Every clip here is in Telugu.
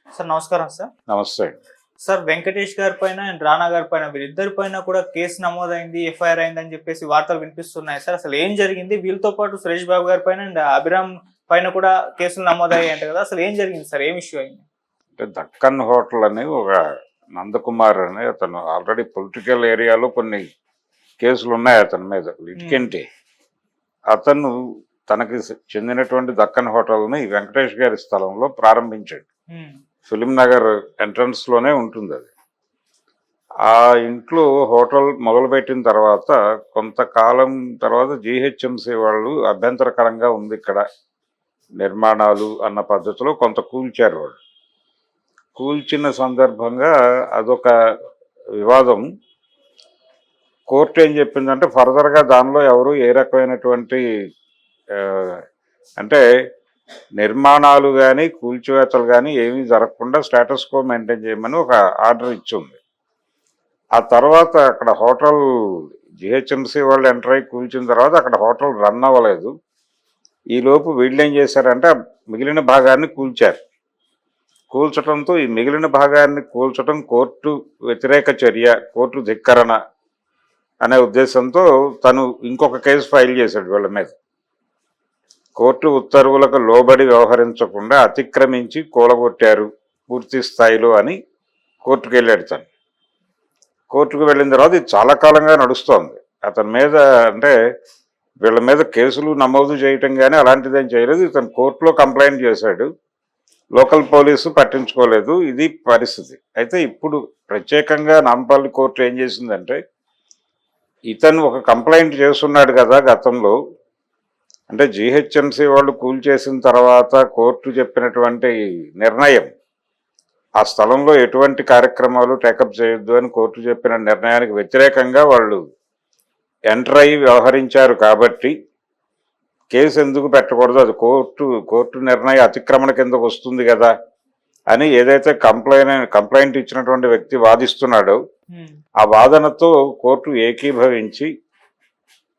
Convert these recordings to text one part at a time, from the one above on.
సార్ నమస్కారం సార్. నమస్తే. సార్ వెంకటేష్ గారి పైన అండ్ రానా గారి పైన వీళ్ళిద్దరి పైన కూడా కేసు నమోదైంది, ఎఫ్ఐఆర్ అయిందని చెప్పేసి వార్తలు వినిపిస్తున్నాయి సార్. అసలు ఏం జరిగింది? వీళ్ళతో పాటు సురేష్ బాబు గారి పైన అండ్ అభిరామ్ పైన కూడా కేసులు నమోదయ్యాయి అంట కదా, అసలు ఏం జరిగింది సార్? ఏం ఇష్యూ అయింది? అంటే దక్కన్ హోటల్ అని ఒక నందకుమార్ అని అతను ఆల్రెడీ పొలిటికల్ ఏరియాలో కొన్ని కేసులు ఉన్నాయి అతని మీద లిటికెంటే. అతను తనకి చెందినటువంటి దక్కన్ హోటల్ని వెంకటేష్ గారి స్థలంలో ప్రారంభించాడు. ఫిలిం నగర్ ఎంట్రన్స్ లోనే ఉంటుంది అది. ఆ ఇంట్లో హోటల్ మొదలుపెట్టిన తర్వాత కొంతకాలం తర్వాత జిహెచ్ఎంసీ వాళ్ళు అభ్యంతరకరంగా ఉంది ఇక్కడ నిర్మాణాలు అన్న పద్ధతిలో కొంత కూల్చారు. వాళ్ళు కూల్చిన సందర్భంగా అదొక వివాదం. కోర్టు ఏం చెప్పిందంటే ఫర్దర్గా దానిలో ఎవరు ఏ రకమైనటువంటి అంటే నిర్మాణాలు కానీ కూల్చివేతలు కానీ ఏమీ జరగకుండా స్టేటస్ కో మెయింటైన్ చేయమని ఒక ఆర్డర్ ఇచ్చింది. ఆ తర్వాత అక్కడ హోటల్ జిహెచ్ఎంసీ వాళ్ళు ఎంటర్ అయ్యి కూల్చిన తర్వాత అక్కడ హోటల్ రన్ అవ్వలేదు. ఈలోపు వీళ్ళు ఏం చేశారంటే మిగిలిన భాగాన్ని కూల్చారు. కూల్చడంతో ఈ మిగిలిన భాగాన్ని కూల్చడం కోర్టు వ్యతిరేక చర్య, కోర్టు ధిక్కరణ అనే ఉద్దేశంతో తను ఇంకొక కేసు ఫైల్ చేశాడు వీళ్ళ మీద. కోర్టు ఉత్తర్వులకు లోబడి వ్యవహరించకుండా అతిక్రమించి కూలగొట్టారు పూర్తి స్థాయిలో అని కోర్టుకు వెళ్ళాడు. తను కోర్టుకు వెళ్ళిన తర్వాత ఇది చాలా కాలంగా నడుస్తోంది. అతని మీద అంటే వీళ్ళ మీద కేసులు నమోదు చేయటం కానీ అలాంటిదేం చేయలేదు. ఇతను కోర్టులో కంప్లైంట్ చేశాడు, లోకల్ పోలీసు పట్టించుకోలేదు. ఇది పరిస్థితి. అయితే ఇప్పుడు ప్రత్యేకంగా నాంపల్లి కోర్టు ఏం చేసిందంటే ఇతను ఒక కంప్లైంట్ చేస్తున్నాడు కదా గతంలో, అంటే జిహెచ్ఎంసీ వాళ్ళు కూల్చేసిన తర్వాత కోర్టు చెప్పినటువంటి నిర్ణయం ఆ స్థలంలో ఎటువంటి కార్యక్రమాలు టేకప్ చేయొద్దు అని కోర్టు చెప్పిన నిర్ణయానికి వ్యతిరేకంగా వాళ్ళు ఎంటర్ అయ్యి వ్యవహరించారు కాబట్టి కేసు ఎందుకు పెట్టకూడదు, అది కోర్టు నిర్ణయం అతిక్రమణ కిందకు వస్తుంది కదా అని ఏదైతే కంప్లైంట్ ఇచ్చినటువంటి వ్యక్తి వాదిస్తున్నాడో ఆ వాదనతో కోర్టు ఏకీభవించి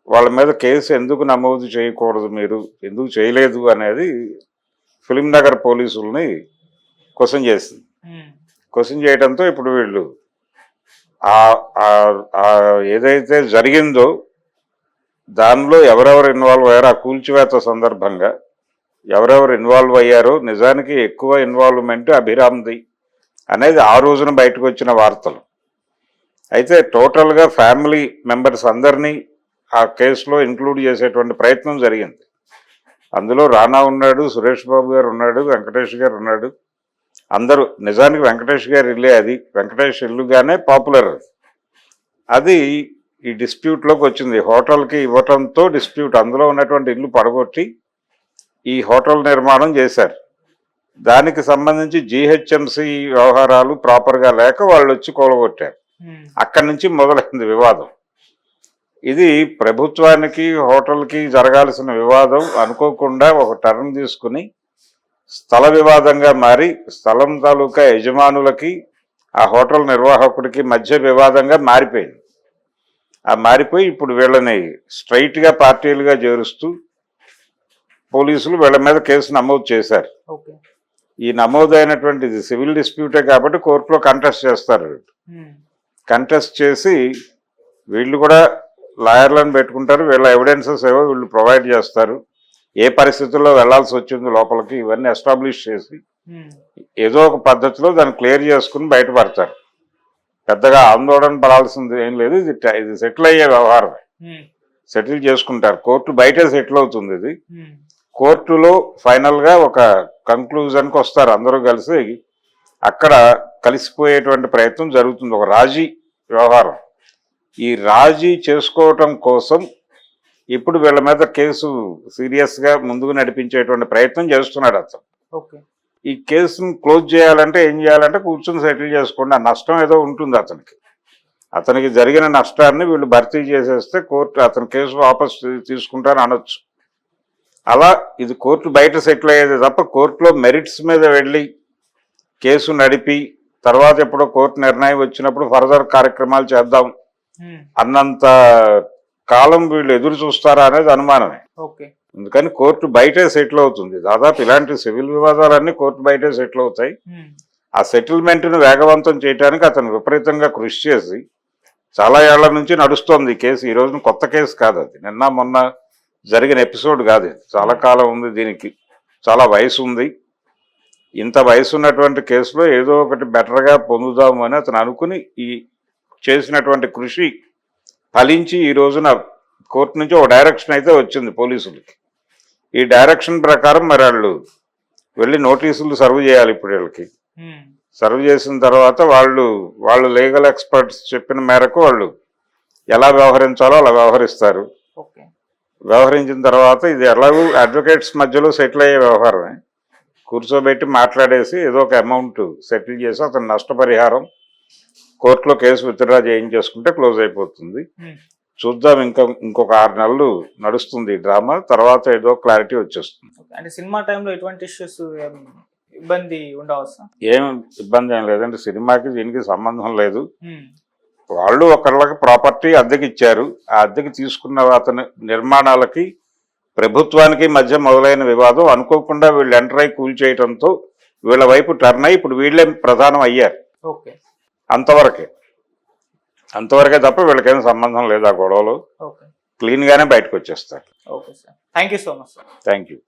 వాళ్ళ మీద కేసు ఎందుకు నమోదు చేయకూడదు, మీరు ఎందుకు చేయలేదు అనేది ఫిలిం నగర్ పోలీసుల్ని క్వశ్చన్ చేసింది. క్వశ్చన్ చేయడంతో ఇప్పుడు వీళ్ళు ఏదైతే జరిగిందో దానిలో ఎవరెవరు ఇన్వాల్వ్ అయ్యారో ఆ కూల్చివేత సందర్భంగా ఎవరెవరు ఇన్వాల్వ్ అయ్యారో నిజానికి ఎక్కువ ఇన్వాల్వ్మెంట్ అభిరామ్ది అనేది ఆ రోజున బయటకు వచ్చిన వార్తలు. అయితే టోటల్గా ఫ్యామిలీ మెంబర్స్ అందరినీ ఆ కేసులో ఇంక్లూడ్ చేసేటువంటి ప్రయత్నం జరిగింది. అందులో రానా ఉన్నాడు, సురేష్ బాబు గారు ఉన్నాడు, వెంకటేష్ గారు ఉన్నాడు. అందరూ నిజానికి వెంకటేష్ గారి ఇల్లే అది, వెంకటేష్ ఇల్లుగానే పాపులర్. అది ఈ డిస్ప్యూట్లోకి వచ్చింది. హోటల్కి ఇవ్వటంతో డిస్ప్యూట్, అందులో ఉన్నటువంటి ఇల్లు పడగొట్టి ఈ హోటల్ నిర్మాణం చేశారు. దానికి సంబంధించి జిహెచ్ఎంసీ వ్యవహారాలు ప్రాపర్గా లేక వాళ్ళు వచ్చి కూలగొట్టారు. అక్కడి నుంచి మొదలైంది వివాదం. ఇది ప్రభుత్వానికి హోటల్కి జరగాల్సిన వివాదం అనుకోకుండా ఒక టర్న్ తీసుకుని స్థల వివాదంగా మారి స్థలం తాలూకా యజమానులకి ఆ హోటల్ నిర్వాహకుడికి మధ్య వివాదంగా మారిపోయింది. ఆ మారిపోయి ఇప్పుడు వీళ్ళని స్ట్రైట్గా పార్టీలుగా చేరుస్తూ పోలీసులు వీళ్ళ మీద కేసు నమోదు చేశారు. ఈ నమోదైనటువంటిది సివిల్ డిస్ప్యూటే కాబట్టి కోర్టులో కంటెస్ట్ చేస్తారు. కంటెస్ట్ చేసి వీళ్ళు కూడా లాయర్లను పెట్టుకుంటారు, వీళ్ళ ఎవిడెన్సెస్ ఏవో వీళ్ళు ప్రొవైడ్ చేస్తారు, ఏ పరిస్థితుల్లో వెళ్లాల్సి వచ్చింది లోపలికి ఇవన్నీ ఎస్టాబ్లిష్ చేసి ఏదో ఒక పద్ధతిలో దాన్ని క్లియర్ చేసుకుని బయటపడతారు. పెద్దగా ఆందోళన పడాల్సింది ఏం లేదు. ఇది సెటిల్ అయ్యే వ్యవహారం, సెటిల్ చేసుకుంటారు. కోర్టు బయటే సెటిల్ అవుతుంది. ఇది కోర్టులో ఫైనల్గా ఒక కంక్లూజన్కి వస్తారు. అందరూ కలిసి అక్కడ కలిసిపోయేటువంటి ప్రయత్నం జరుగుతుంది. ఒక రాజీ వ్యవహారం. ఈ రాజీ చేసుకోవటం కోసం ఇప్పుడు వీళ్ళ మీద కేసు సీరియస్గా ముందుకు నడిపించేటువంటి ప్రయత్నం చేస్తున్నాడు అతను. ఈ కేసును క్లోజ్ చేయాలంటే ఏం చేయాలంటే కూర్చుని సెటిల్ చేసుకోండి. ఆ నష్టం ఏదో ఉంటుంది అతనికి జరిగిన నష్టాన్ని వీళ్ళు భర్తీ చేసేస్తే కోర్టు అతని కేసు వాపస్ తీసుకుంటారని అనొచ్చు. అలా ఇది కోర్టు బయట సెటిల్ అయ్యేది తప్ప కోర్టులో మెరిట్స్ మీద వెళ్ళి కేసు నడిపి తర్వాత ఎప్పుడో కోర్టు నిర్ణయం వచ్చినప్పుడు ఫర్దర్ కార్యక్రమాలు చేద్దాం అన్నంత కాలం వీళ్ళు ఎదురు చూస్తారా అనేది అనుమానమే. అందుకని కోర్టు బయటే సెటిల్ అవుతుంది. దాదాపు ఇలాంటి సివిల్ వివాదాలన్నీ కోర్టు బయటే సెటిల్ అవుతాయి. ఆ సెటిల్మెంట్ను వేగవంతం చేయడానికి అతను విపరీతంగా కృషి చేసి చాలా ఏళ్ల నుంచి నడుస్తోంది ఈ కేసు. ఈ రోజున కొత్త కేసు కాదు అది, నిన్న మొన్న జరిగిన ఎపిసోడ్ కాదు ఇది. చాలా కాలం ఉంది దీనికి, చాలా వయసు ఉంది. ఇంత వయసు ఉన్నటువంటి కేసులో ఏదో ఒకటి బెటర్గా పొందుదాము అని అతను అనుకుని ఈ చేసినటువంటి కృషి ఫలించి ఈ రోజున కోర్టు నుంచి ఒక డైరెక్షన్ అయితే వచ్చింది పోలీసులకి. ఈ డైరెక్షన్ ప్రకారం మరి వాళ్ళు వెళ్ళి నోటీసులు సర్వ్ చేయాలి ఇప్పుడు వీళ్ళకి. సర్వ్ చేసిన తర్వాత వాళ్ళు లీగల్ ఎక్స్పర్ట్స్ చెప్పిన మేరకు వాళ్ళు ఎలా వ్యవహరించాలో అలా వ్యవహరిస్తారు. వ్యవహరించిన తర్వాత ఇది ఎలాగూ అడ్వకేట్స్ మధ్యలో సెటిల్ అయ్యే వ్యవహారమే. కూర్చోబెట్టి మాట్లాడేసి ఏదో ఒక అమౌంట్ సెటిల్ చేసి అతను నష్టపరిహారం కోర్టులో కేసు విత్డ్రా చేయించేసుకుంటే క్లోజ్ అయిపోతుంది. చూద్దాం, ఇంకొక 6 నెలలు నడుస్తుంది ఈ డ్రామా, తర్వాత ఏదో క్లారిటీ వచ్చేస్తుంది. అంటే సినిమా టైంలో ఎటువంటి ఇష్యూస్ ఇబ్బంది ఉండవచ్చా? ఏం ఇబ్బంది ఏం లేదండి, సినిమాకి దీనికి సంబంధం లేదు. వాళ్ళు ఒకళ్ళకి ప్రాపర్టీ అద్దెకి ఇచ్చారు, ఆ అద్దెకి తీసుకున్న అతని నిర్మాణాలకి ప్రభుత్వానికి మధ్య మొదలైన వివాదం అనుకోకుండా వీళ్ళు ఎంటర్ అయి కూల్చేయడంతో వీళ్ళ వైపు టర్న్ అయ్యి ఇప్పుడు వీళ్ళే ప్రధానం అయ్యారు. అంతవరకే తప్ప వీళ్ళకేం సంబంధం లేదు ఆ గొడవలు. క్లీన్ గానే బయటకు వచ్చేస్తారు. Thank you so much. Thank you.